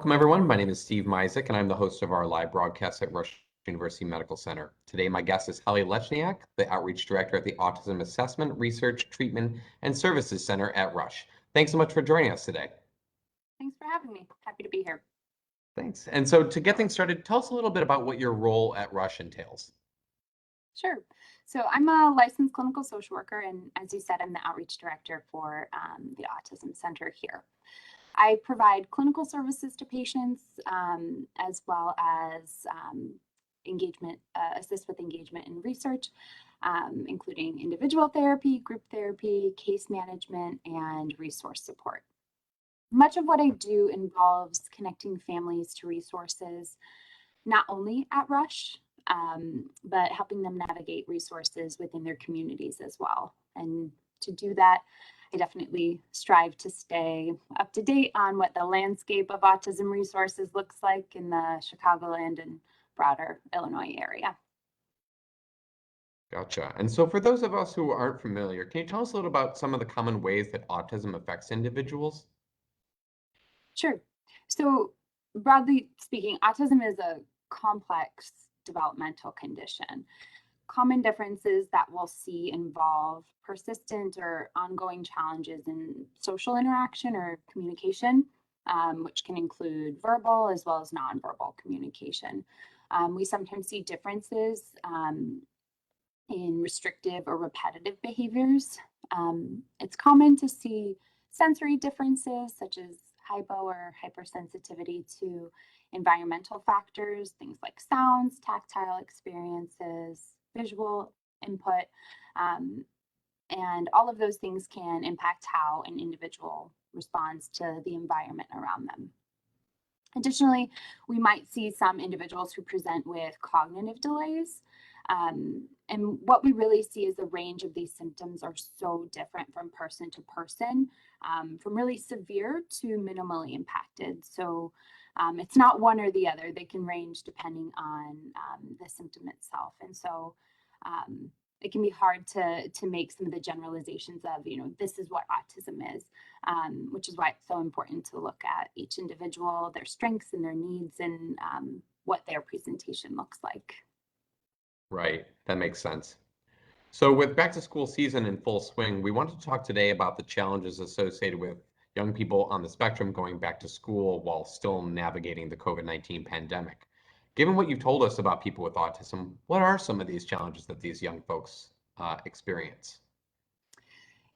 Welcome, everyone. My name is Steve Mizek, and I'm the host of our live broadcast at Rush University Medical Center. Today, my guest is Holly Lechniak, the Outreach Director at the Autism Assessment, Research, Treatment, and Services Center at Rush. Thanks so much for joining us today. Thanks for having me. Happy to be here. Thanks. And so to get things started, tell us a little bit about what your role at Rush entails. Sure. So I'm a licensed clinical social worker, and as you said, I'm the Outreach Director for the Autism Center here. I provide clinical services to patients as well as assist with engagement and research, including individual therapy, group therapy, case management, and resource support. Much of what I do involves connecting families to resources, not only at Rush, but helping them navigate resources within their communities as well. And to do that, I definitely strive to stay up to date on what the landscape of autism resources looks like in the Chicagoland and broader Illinois area. Gotcha. And so for those of us who aren't familiar, can you tell us a little about some of the common ways that autism affects individuals? Sure. So broadly speaking, autism is a complex developmental condition. Common differences that we'll see involve persistent or ongoing challenges in social interaction or communication, which can include verbal as well as nonverbal communication. We sometimes see differences in restrictive or repetitive behaviors. It's common to see sensory differences such as hypo or hypersensitivity to environmental factors, things like sounds, tactile experiences, visual input, and all of those things can impact how an individual responds to the environment around them. Additionally, we might see some individuals who present with cognitive delays. And what we really see is the range of these symptoms are so different from person to person, from really severe to minimally impacted. So it's not one or the other. They can range depending on the symptom itself. And so it can be hard to make some of the generalizations of, this is what autism is, which is why it's so important to look at each individual, their strengths and their needs, and what their presentation looks like. Right, that makes sense. So with back to school season in full swing, we want to talk today about the challenges associated with young people on the spectrum going back to school while still navigating the COVID-19 pandemic. Given what you've told us about people with autism, what are some of these challenges that these young folks experience?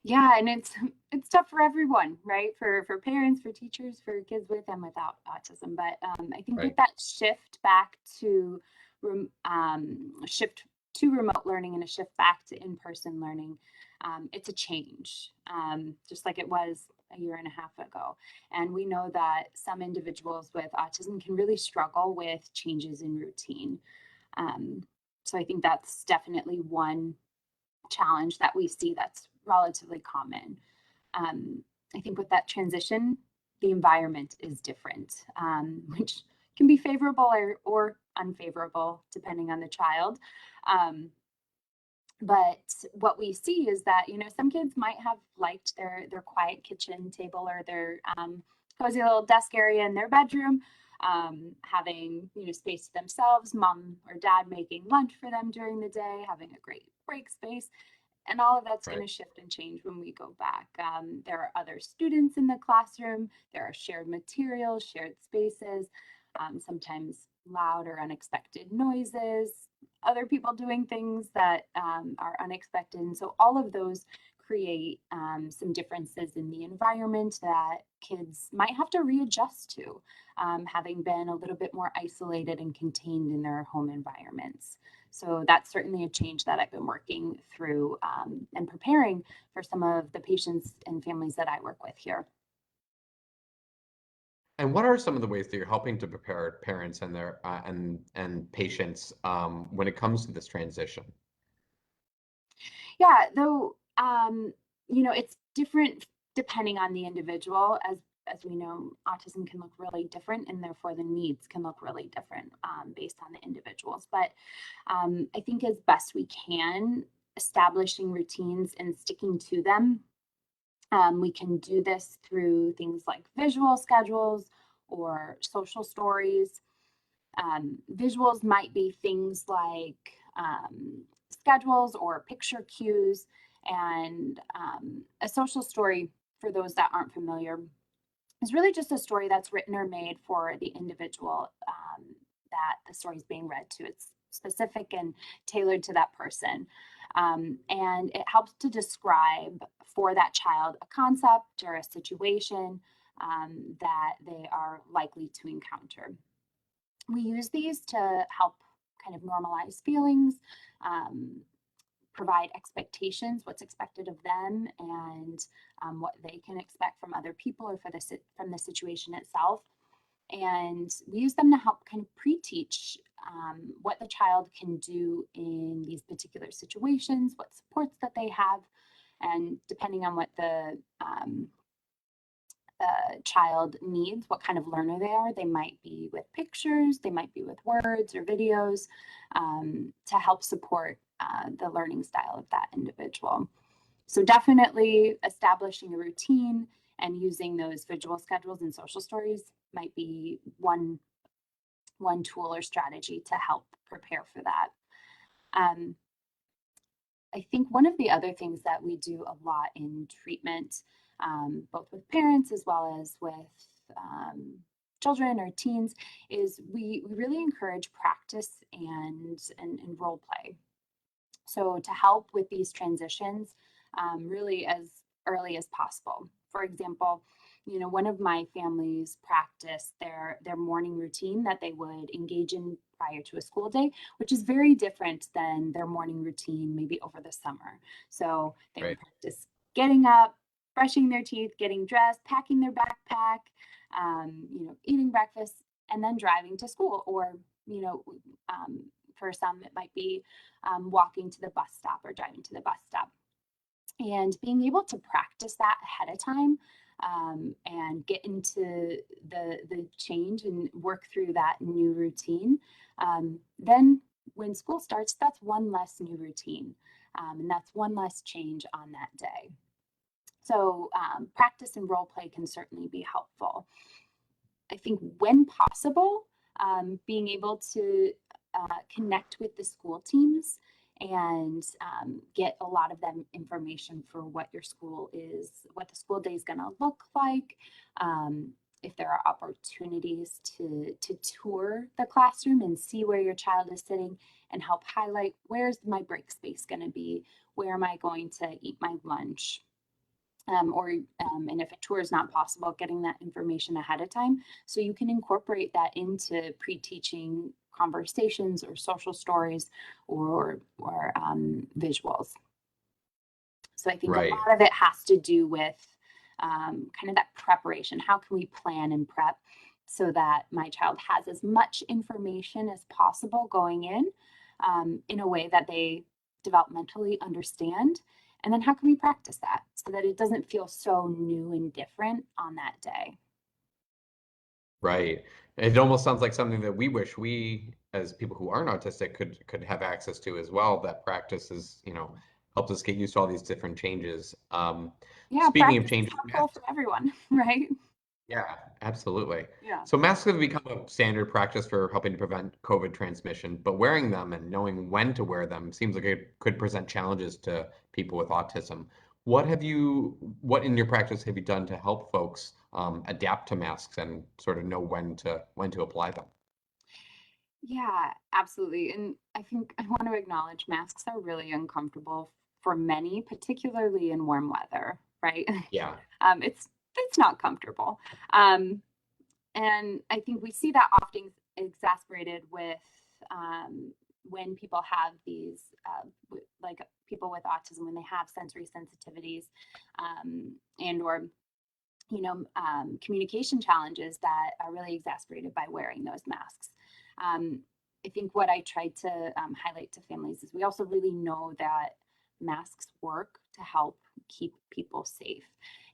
Yeah, and it's tough for everyone, right? For parents, for teachers, for kids with and without autism. But I think Right. with that shift back to shift to remote learning and a shift back to in-person learning, it's a change, just like it was a year and a half ago. And we know that some individuals with autism can really struggle with changes in routine. So I think that's definitely one challenge that we see that's relatively common. I think with that transition, the environment is different, which can be favorable or unfavorable depending on the child. But what we see is that, some kids might have liked their quiet kitchen table or their cozy little desk area in their bedroom, having, space to themselves, mom or dad making lunch for them during the day, having a great break space. And all of that's Right. going to shift and change when we go back. There are other students in the classroom. There are shared materials, shared spaces, sometimes loud or unexpected noises, other people doing things that are unexpected. And so all of those create some differences in the environment that kids might have to readjust to, having been a little bit more isolated and contained in their home environments. So that's certainly a change that I've been working through and preparing for some of the patients and families that I work with here. And what are some of the ways that you're helping to prepare parents and their and patients when it comes to this transition? Yeah, though, it's different depending on the individual. As we know, autism can look really different, and therefore the needs can look really different based on the individuals. But I think as best we can, establishing routines and sticking to them. We can do this through things like visual schedules or social stories. Visuals might be things like schedules or picture cues, and a social story, for those that aren't familiar, is really just a story that's written or made for the individual that the story is being read to. It's specific and tailored to that person. And it helps to describe for that child a concept or a situation that they are likely to encounter. We use these to help kind of normalize feelings, um, provide expectations, what's expected of them, and what they can expect from other people or from the situation itself. And we use them to help kind of pre-teach what the child can do in these particular situations, what supports that they have, and depending on what the child needs, what kind of learner they are. They might be with pictures, they might be with words or videos to help support the learning style of that individual. So definitely establishing a routine and using those visual schedules and social stories might be one tool or strategy to help prepare for that. I think one of the other things that we do a lot in treatment, both with parents as well as with children or teens, is we really encourage practice and role play. So to help with these transitions, really as early as possible. For example, one of my families practiced their morning routine that they would engage in prior to a school day, which is very different than their morning routine maybe over the summer. So they would Right. practice getting up, brushing their teeth, getting dressed, packing their backpack, eating breakfast, and then driving to school. Or, for some, it might be walking to the bus stop or driving to the bus stop. And being able to practice that ahead of time and get into the change and work through that new routine. Then when school starts, that's one less new routine, and that's one less change on that day. So practice and role play can certainly be helpful. I think when possible, being able to connect with the school teams and get a lot of them information for what your school is, what the school day is going to look like. If there are opportunities to tour the classroom and see where your child is sitting and help highlight, where's my break space going to be? Where am I going to eat my lunch? And if a tour is not possible, getting that information ahead of time so you can incorporate that into pre-teaching conversations or social stories or visuals. So I think a Right. lot of it has to do with kind of that preparation. How can we plan and prep so that my child has as much information as possible going in a way that they developmentally understand? And then how can we practice that so that it doesn't feel so new and different on that day? Right. It almost sounds like something that we wish we, as people who aren't autistic, could have access to as well. That practice is, helps us get used to all these different changes. Yeah, Speaking of practice is changes, helpful for everyone, right? yeah, absolutely. Yeah. So masks have become a standard practice for helping to prevent COVID transmission, but wearing them and knowing when to wear them seems like it could present challenges to people with autism. What in your practice have you done to help folks adapt to masks and sort of know when to apply them? Yeah, absolutely. And I think I want to acknowledge masks are really uncomfortable for many, particularly in warm weather, right? Yeah, It's not comfortable. Um, and I think we see that often exasperated with when people have these, like people with autism, when they have sensory sensitivities and or communication challenges that are really exacerbated by wearing those masks. Um, I think what I try to highlight to families is we also really know that masks work to help keep people safe.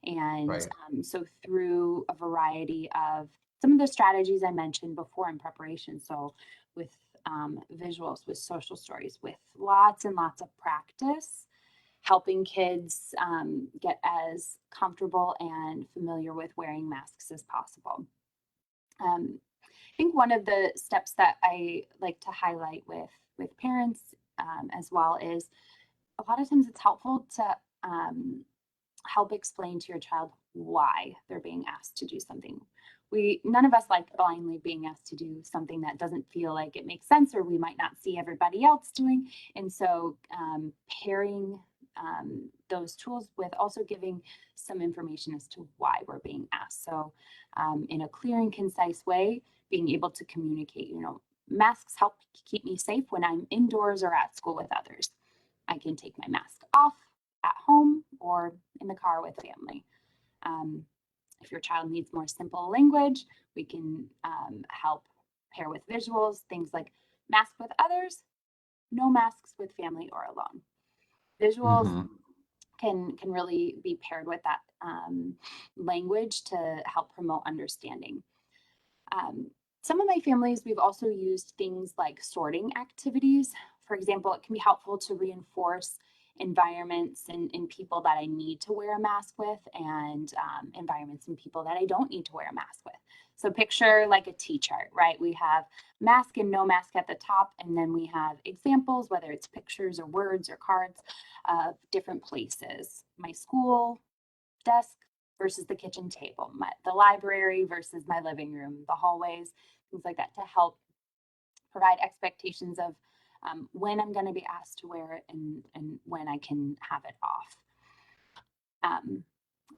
And right. so through a variety of some of the strategies I mentioned before in preparation, so with visuals, with social stories, with lots and lots of practice, helping kids get as comfortable and familiar with wearing masks as possible. I think one of the steps that I like to highlight with parents as well is a lot of times it's helpful to help explain to your child why they're being asked to do something. None of us like blindly being asked to do something that doesn't feel like it makes sense or we might not see everybody else doing. And so pairing those tools with also giving some information as to why we're being asked. So in a clear and concise way, being able to communicate, masks help keep me safe when I'm indoors or at school with others. I can take my mask off at home or in the car with family. If your child needs more simple language, we can help pair with visuals, things like mask with others, no masks with family or alone. Visuals Mm-hmm. can really be paired with that language to help promote understanding. Some of my families, we've also used things like sorting activities. For example, it can be helpful to reinforce environments and people that I need to wear a mask with and environments and people that I don't need to wear a mask with. So picture like a T-chart, right? We have mask and no mask at the top, and then we have examples, whether it's pictures or words or cards of different places. My school, desk versus the kitchen table, the library versus my living room, the hallways, things like that to help provide expectations of when I'm going to be asked to wear it and when I can have it off. And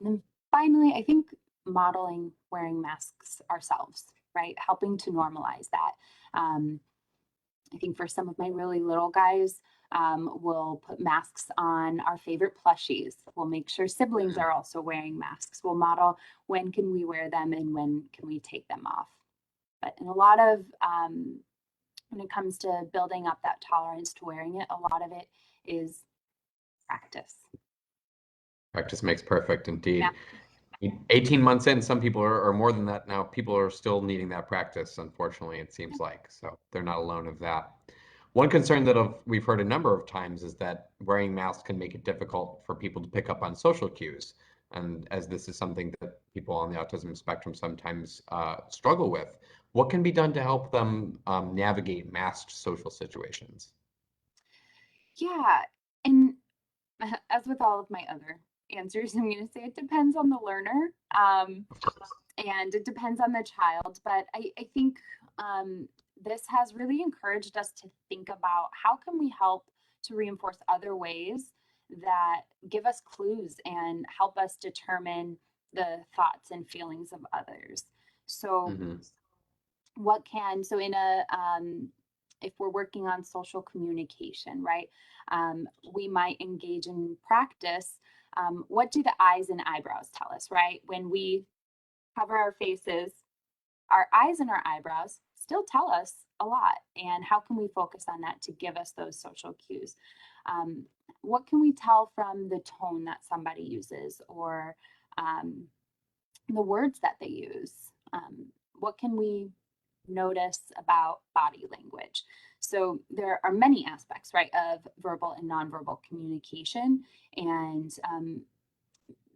then finally, I think modeling wearing masks ourselves, right? Helping to normalize that. I think for some of my really little guys, we'll put masks on our favorite plushies. We'll make sure siblings are also wearing masks. We'll model when can we wear them and when can we take them off. But in a lot of, when it comes to building up that tolerance to wearing it, a lot of it is practice. Practice makes perfect Yeah. indeed. 18 months in, some people are more than that now. People are still needing that practice, unfortunately, it seems like. So they're not alone of that. One concern that we've heard a number of times is that wearing masks can make it difficult for people to pick up on social cues. And as this is something that people on the autism spectrum sometimes struggle with, what can be done to help them navigate masked social situations? Yeah. And as with all of my other answers, I'm going to say it depends on the learner. Of course. And it depends on the child. But I think this has really encouraged us to think about how can we help to reinforce other ways that give us clues and help us determine the thoughts and feelings of others. So Hmm. so in a if we're working on social communication, right, we might engage in practice. What do the eyes and eyebrows tell us, right? When we cover our faces, our eyes and our eyebrows still tell us a lot. And how can we focus on that to give us those social cues? Um, what can we tell from the tone that somebody uses or um, the words that they use? What can we notice about body language? So there are many aspects, right, of verbal and nonverbal communication. And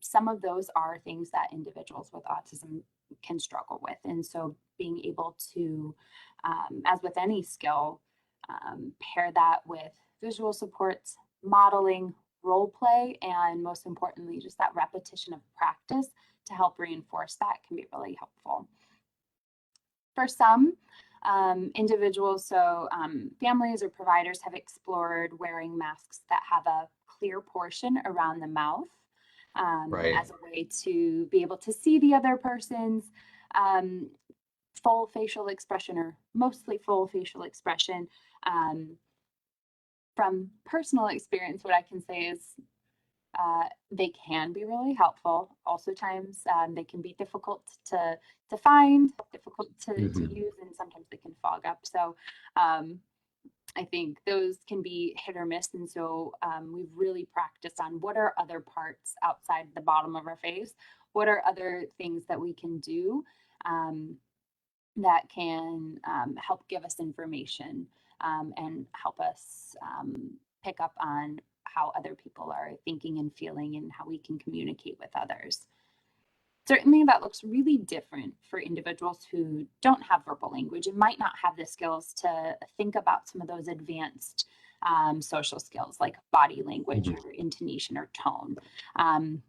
some of those are things that individuals with autism can struggle with. And so being able to, as with any skill, pair that with visual supports, modeling, role play, and most importantly, just that repetition of practice to help reinforce that can be really helpful. For some individuals, so families or providers have explored wearing masks that have a clear portion around the mouth Right. as a way to be able to see the other person's um, full facial expression or mostly full facial expression. Um, from personal experience, what I can say is they can be really helpful. Also, times they can be difficult to find, difficult to Hmm. use, and sometimes they can fog up. So um, I think those can be hit or miss. And so we've really practiced on what are other parts outside the bottom of our face? What are other things that we can do that can help give us information and help us pick up on how other people are thinking and feeling and how we can communicate with others. Certainly that looks really different for individuals who don't have verbal language and might not have the skills to think about some of those advanced social skills like body language Mhm. or intonation or tone. Um,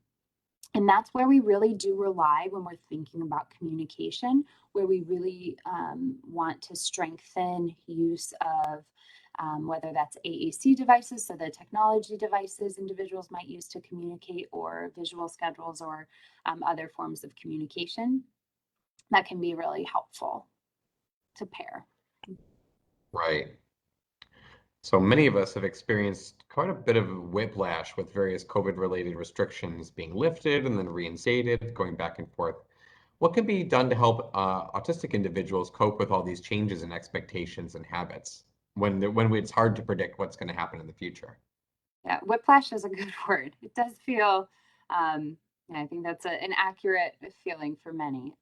and that's where we really do rely when we're thinking about communication, where we really want to strengthen use of whether that's AAC devices, so the technology devices individuals might use to communicate, or visual schedules, or other forms of communication that can be really helpful to pair. Right. So many of us have experienced quite a bit of whiplash with various COVID-related restrictions being lifted and then reinstated, going back and forth. What can be done to help autistic individuals cope with all these changes in expectations and habits when it's hard to predict what's going to happen in the future? Yeah, whiplash is a good word. It does feel, yeah, I think that's an accurate feeling for many.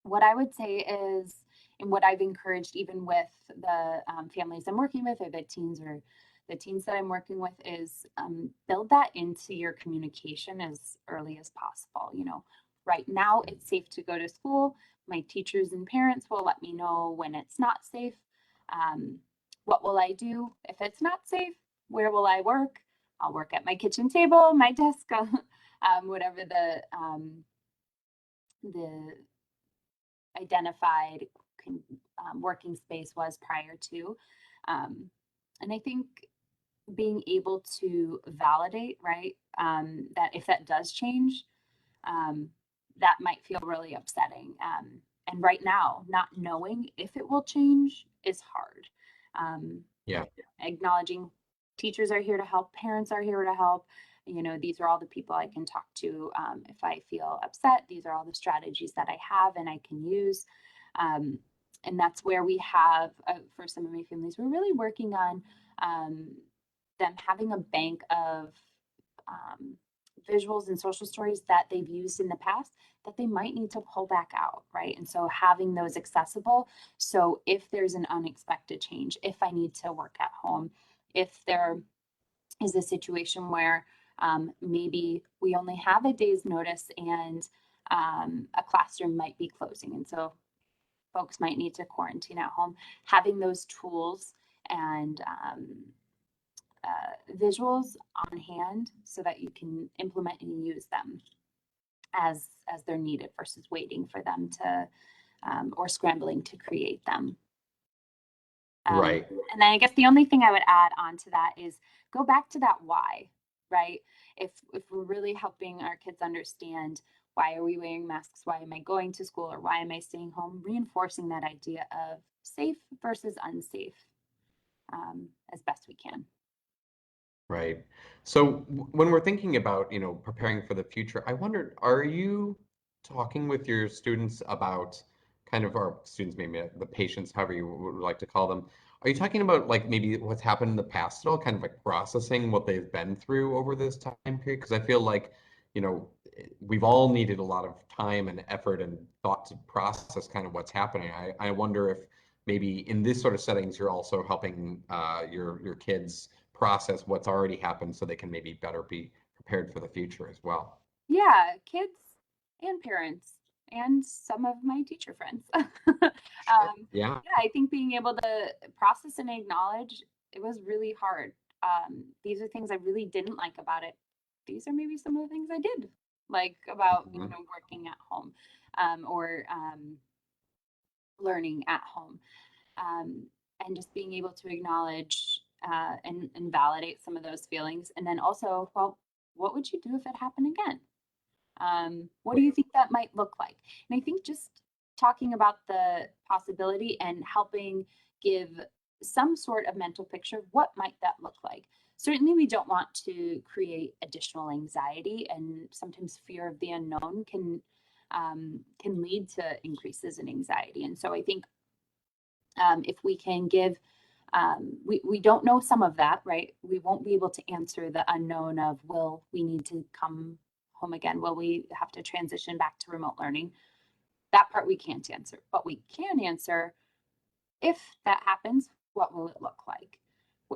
What I would say is, and what I've encouraged even with the families I'm working with, or the teens that I'm working with, is build that into your communication as early as possible. You know, right now it's safe to go to school. My teachers and parents will let me know when it's not safe. Um, what will I do if it's not safe? Where will I work? I'll work at my kitchen table, my desk, whatever the identified working space was prior to. Um, and I think being able to validate, right, that if that does change, um, that might feel really upsetting. And right now, not knowing if it will change is hard. Yeah, Acknowledging teachers are here to help, parents are here to help. You know, these are all the people I can talk to if I feel upset. These are all the strategies that I have and I can use. Um, and that's where we have, for some of my families, we're really working on them having a bank of um, visuals and social stories that they've used in the past that they might need to pull back out, right? And so having those accessible. So if there's an unexpected change, if I need to work at home, if there is a situation where maybe we only have a day's notice and a classroom might be closing. And so folks might need to quarantine at home, having those tools and visuals on hand so that you can implement and use them as they're needed versus waiting for them to or scrambling to create them. right. And then I guess the only thing I would add on to that is go back to that why, right? If we're really helping our kids understand, why are we wearing masks? Why am I going to school? Or why am I staying home? Reinforcing that idea of safe versus unsafe as best we can. Right. So when we're thinking about, preparing for the future, I wondered, are you talking with your students about kind of, our students, maybe the patients, however you would like to call them, are you talking about like maybe what's happened in the past at all, kind of like processing what they've been through over this time period? Because I feel like, we've all needed a lot of time and effort and thought to process kind of what's happening. I wonder if maybe in this sort of settings, you're also helping your kids process what's already happened so they can maybe better be prepared for the future as well. Yeah, kids and parents and some of my teacher friends. Sure. Yeah. Yeah, I think being able to process and acknowledge it was really hard. These are things I really didn't like about it. These are maybe some of the things I did like about, Mhm. working at home or learning at home. Um, and just being able to acknowledge and validate some of those feelings. And then also, well, what would you do if it happened again? What do you think that might look like? And I think just talking about the possibility and helping give some sort of mental picture of what might that look like. Certainly, we don't want to create additional anxiety, and sometimes fear of the unknown can lead to increases in anxiety. And so, I think if we can give we don't know some of that, right? We won't be able to answer the unknown of, will we need to come home again? Will we have to transition back to remote learning? That part we can't answer, but we can answer, if that happens, what will it look like?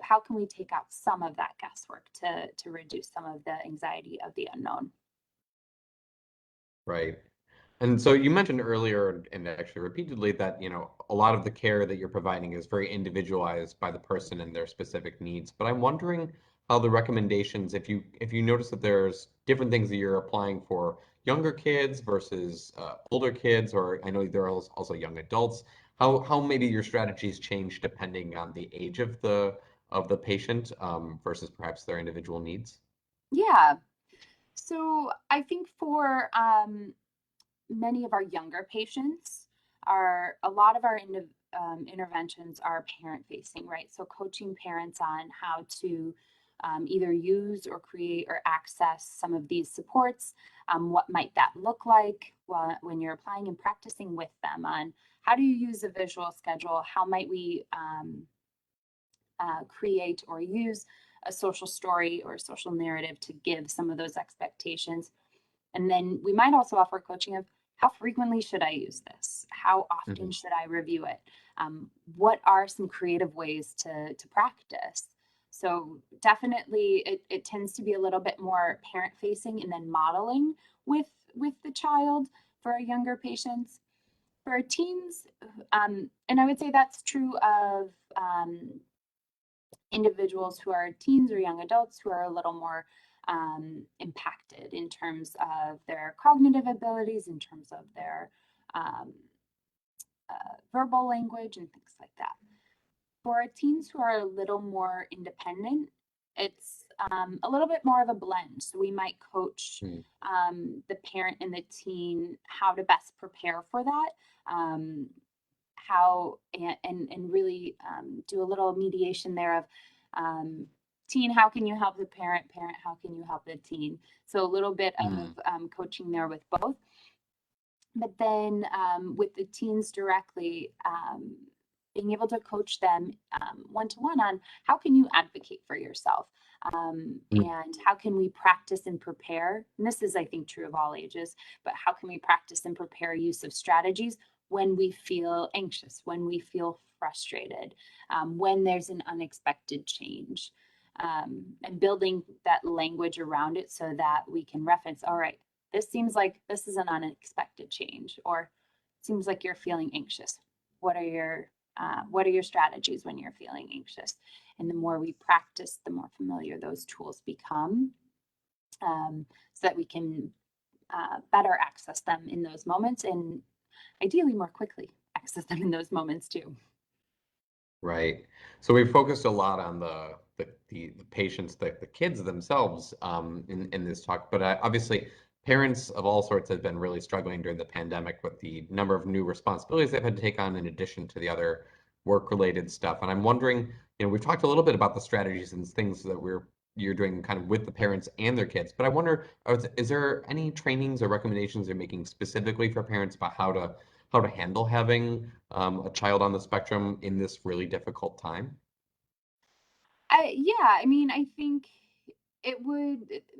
How can we take out some of that guesswork to reduce some of the anxiety of the unknown? Right. And so you mentioned earlier and actually repeatedly that, a lot of the care that you're providing is very individualized by the person and their specific needs. But I'm wondering how the recommendations, if you notice that there's different things that you're applying for younger kids versus older kids, or I know there are also young adults, how maybe your strategies change depending on the age of the patient versus perhaps their individual needs. Yeah. So I think for many of our younger patients, a lot of our interventions are parent facing, right? So coaching parents on how to either use or create or access some of these supports. What might that look like when you're applying and practicing with them on how do you use a visual schedule? How might we create or use a social story or social narrative to give some of those expectations? And then we might also offer coaching of how frequently should I use this? How often Mhm. should I review it? What are some creative ways to practice? So definitely it tends to be a little bit more parent facing and then modeling with the child for our younger patients. For our teens, and I would say that's true of individuals who are teens or young adults who are a little more impacted in terms of their cognitive abilities, in terms of their um, verbal language, and things like that. For our teens who are a little more independent, it's a little bit more of a blend. So we might coach Mm. the parent and the teen how to best prepare for that. How and really do a little mediation there of um, teen, how can you help the parent? Parent, how can you help the teen? So a little bit of Mm. coaching there with both. But then with the teens directly, being able to coach them one to one on how can you advocate for yourself Mm. and how can we practice and prepare. And this is, I think, true of all ages, but how can we practice and prepare use of strategies when we feel anxious, when we feel frustrated, when there's an unexpected change. And building that language around it so that we can reference, all right, this seems like this is an unexpected change, or seems like you're feeling anxious. What are your strategies when you're feeling anxious? And the more we practice, the more familiar those tools become, so that we can better access them in those moments, and ideally more quickly access them in those moments too. Right. So we've focused a lot on the patients, the kids themselves in this talk, but obviously parents of all sorts have been really struggling during the pandemic with the number of new responsibilities they've had to take on in addition to the other work-related stuff. And I'm wondering, we've talked a little bit about the strategies and things that you're doing kind of with the parents and their kids, but I wonder, is there any trainings or recommendations you're making specifically for parents about how to handle having a child on the spectrum in this really difficult time? Yeah, I mean, I think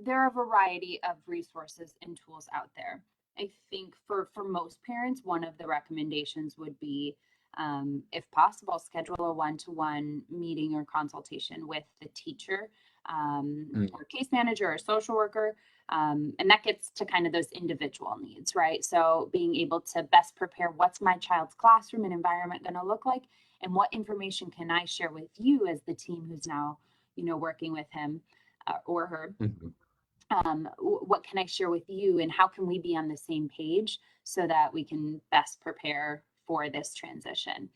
there are a variety of resources and tools out there. I think for most parents, one of the recommendations would be, if possible, schedule a one-to-one meeting or consultation with the teacher, Mm. or case manager or social worker. And that gets to kind of those individual needs, right? So being able to best prepare what's my child's classroom and environment going to look like, and what information can I share with you as the team who's now, working with him or her. Mhm. What can I share with you, and how can we be on the same page so that we can best prepare for this transition?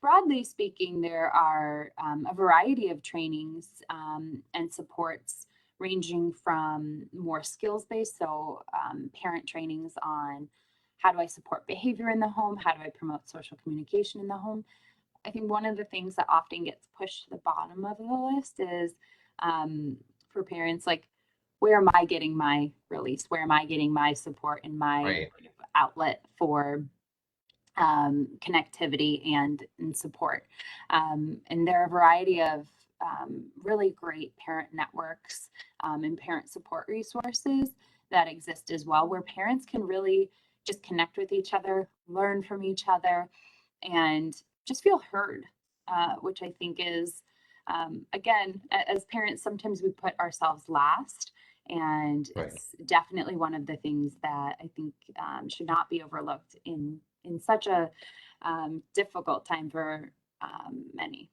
Broadly speaking, there are a variety of trainings and supports ranging from more skills based, so parent trainings on how do I support behavior in the home, how do I promote social communication in the home. I think one of the things that often gets pushed to the bottom of the list is for parents, like, where am I getting my release? Where am I getting my support and my Right. outlet for connectivity and support? And there are a variety of really great parent networks and parent support resources that exist as well, where parents can really just connect with each other, learn from each other, and just feel heard, which I think is, again, as parents, sometimes we put ourselves last. And Right. it's definitely one of the things that I think should not be overlooked in such a difficult time for many.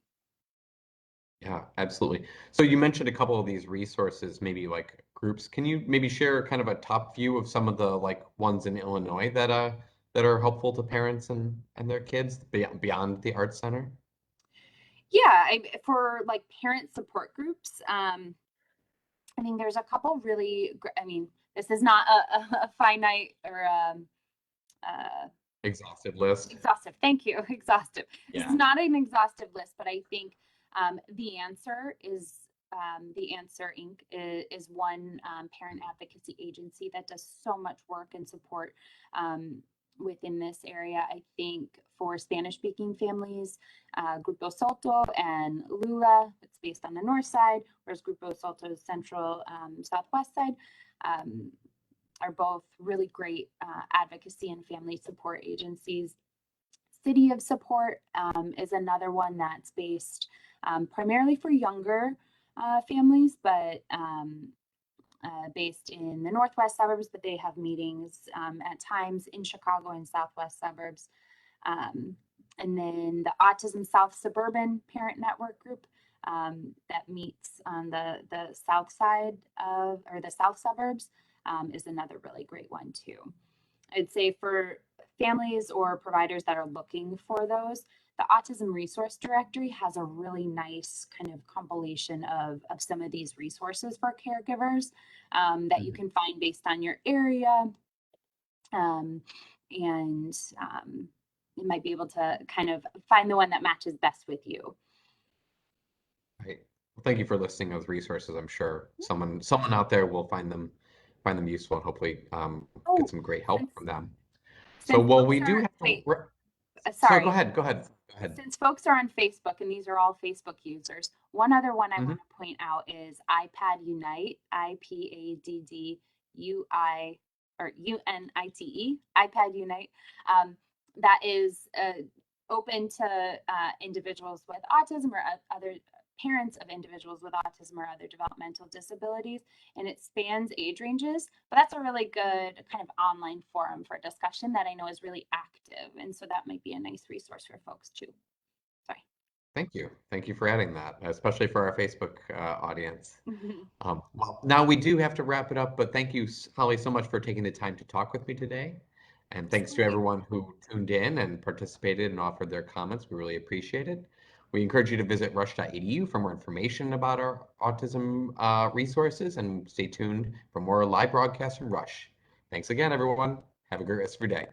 Yeah, absolutely. So you mentioned a couple of these resources, maybe like groups. Can you maybe share kind of a top view of some of the like ones in Illinois that are helpful to parents and their kids beyond the Arts Center? Yeah, for like parent support groups, I think there's a couple really, I mean, this is not a finite or uh, Exhaustive list. exhaustive. Thank you. Exhaustive. This is Yeah. not an exhaustive list, but I think the answer is the Answer Inc. is one parent advocacy agency that does so much work and support within this area. I think for Spanish speaking families, Grupo Salto and Lula, it's based on the north side, whereas Grupo Salto's central southwest side. Um, are both really great advocacy and family support agencies. City of Support is another one that's based primarily for younger families, but based in the northwest suburbs, but they have meetings at times in Chicago and southwest suburbs. Um, and then the Autism South Suburban Parent Network Group that meets on the south side of, or the south suburbs, is another really great one too. I'd say for families or providers that are looking for those, the Autism Resource Directory has a really nice kind of compilation of some of these resources for caregivers that you can find based on your area. Um, and you might be able to kind of find the one that matches best with you. Right. Well, thank you for listing those resources. I'm sure someone out there will find them useful and hopefully get Oh, some great help since from them. So, since well, folks we do are have to. wait, So go sorry. ahead. Go ahead. Go ahead. Since folks are on Facebook, and these are all Facebook users, one other one I Hmm. want to point out is iPad Unite, IPADDUI or UNITE, iPad Unite. That is open to individuals with autism or other parents of individuals with autism or other developmental disabilities, and it spans age ranges. But that's a really good kind of online forum for discussion that I know is really active, and so that might be a nice resource for folks too. Sorry. Thank you. Thank you for adding that, especially for our Facebook audience. Mhm. Well, now we do have to wrap it up, but thank you, Holly, so much for taking the time to talk with me today. And thanks to Absolutely. everyone who tuned in and participated and offered their comments. We really appreciate it. We encourage you to visit rush.edu for more information about our autism resources and stay tuned for more live broadcasts from Rush. Thanks again, everyone. Have a great rest of your day.